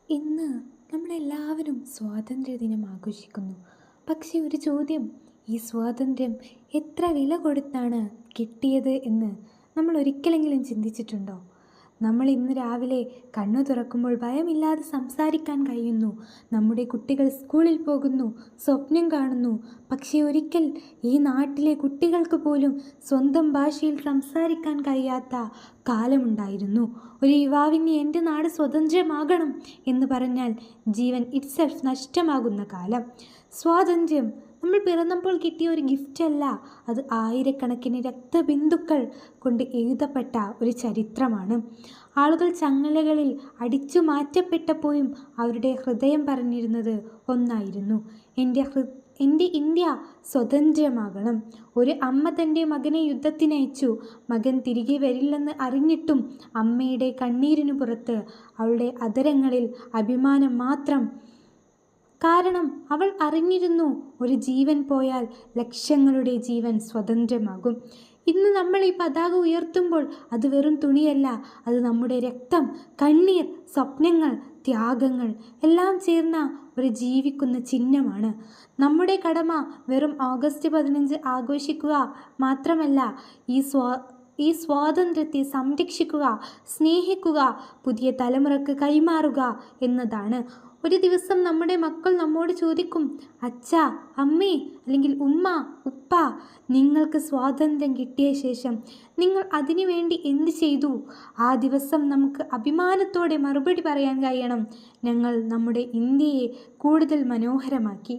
ഇന്ന് നമ്മളെല്ലാവരും സ്വാതന്ത്ര്യദിനം ആഘോഷിക്കുന്നു. പക്ഷേ ഒരു ചോദ്യം, ഈ സ്വാതന്ത്ര്യം എത്ര വില കൊടുത്താണ് കിട്ടിയത് എന്ന് നമ്മൾ ഒരിക്കലെങ്കിലും ചിന്തിച്ചിട്ടുണ്ടോ? നമ്മൾ ഇന്ന് രാവിലെ കണ്ണു തുറക്കുമ്പോൾ ഭയമില്ലാതെ സംസാരിക്കാൻ കഴിയുന്നു. നമ്മുടെ കുട്ടികൾ സ്കൂളിൽ പോകുന്നു, സ്വപ്നം കാണുന്നു. പക്ഷേ ഒരിക്കൽ ഈ നാട്ടിലെ കുട്ടികൾക്ക് പോലും സ്വന്തം ഭാഷയിൽ സംസാരിക്കാൻ കഴിയാത്ത കാലമുണ്ടായിരുന്നു. ഒരു യുവാവിന് എൻ്റെ നാട് സ്വതന്ത്രമാകണം എന്ന് പറഞ്ഞാൽ ജീവൻ ഇറ്റ്സെൽഫ് നഷ്ടമാകുന്ന കാലം. സ്വാതന്ത്ര്യം നമ്മൾ പിറന്നപ്പോൾ കിട്ടിയ ഒരു ഗിഫ്റ്റല്ല, അത് ആയിരക്കണക്കിന് രക്തബിന്ദുക്കൾ കൊണ്ട് എഴുതപ്പെട്ട ഒരു ചരിത്രമാണ്. ആളുകൾ ചങ്ങലകളിൽ അടിച്ചു മാറ്റപ്പെട്ടപ്പോഴും അവരുടെ ഹൃദയം പറഞ്ഞിരുന്നത് ഒന്നായിരുന്നു: എൻ്റെ ഇന്ത്യ സ്വതന്ത്രമാകണം. ഒരു അമ്മ തൻ്റെ മകനെ യുദ്ധത്തിനയച്ചു. മകൻ തിരികെ വരില്ലെന്ന് അറിഞ്ഞിട്ടും അമ്മയുടെ കണ്ണീരിനു പുറത്ത് അവളുടെ അധരങ്ങളിൽ അഭിമാനം മാത്രം. കാരണം അവൾ അറിഞ്ഞിരുന്നു, ഒരു ജീവൻ പോയാൽ ലക്ഷങ്ങളുടെ ജീവൻ സ്വതന്ത്രമാകും. ഇന്ന് നമ്മൾ ഈ പതാക ഉയർത്തുമ്പോൾ അത് വെറും തുണിയല്ല, അത് നമ്മുടെ രക്തം, കണ്ണീർ, സ്വപ്നങ്ങൾ, ത്യാഗങ്ങൾ എല്ലാം ചേർന്ന ഒരു ജീവിക്കുന്ന ചിഹ്നമാണ്. നമ്മുടെ കടമ വെറും ഓഗസ്റ്റ് 15 ആഘോഷിക്കുക മാത്രമല്ല, ഈ സ്വാതന്ത്ര്യത്തെ സംരക്ഷിക്കുക, സ്നേഹിക്കുക, പുതിയ തലമുറക്ക് കൈമാറുക എന്നതാണ്. ഒരു ദിവസം നമ്മുടെ മക്കൾ നമ്മോട് ചോദിക്കും, അച്ഛാ, അമ്മേ, അല്ലെങ്കിൽ ഉമ്മ, ഉപ്പ, നിങ്ങൾക്ക് സ്വാതന്ത്ര്യം കിട്ടിയ ശേഷം നിങ്ങൾ അതിനു വേണ്ടി എന്ത് ചെയ്തു? ആ ദിവസം നമുക്ക് അഭിമാനത്തോടെ മറുപടി പറയാൻ കഴിയണം, ഞങ്ങൾ നമ്മുടെ ഇന്ത്യയെ കൂടുതൽ മനോഹരമാക്കി.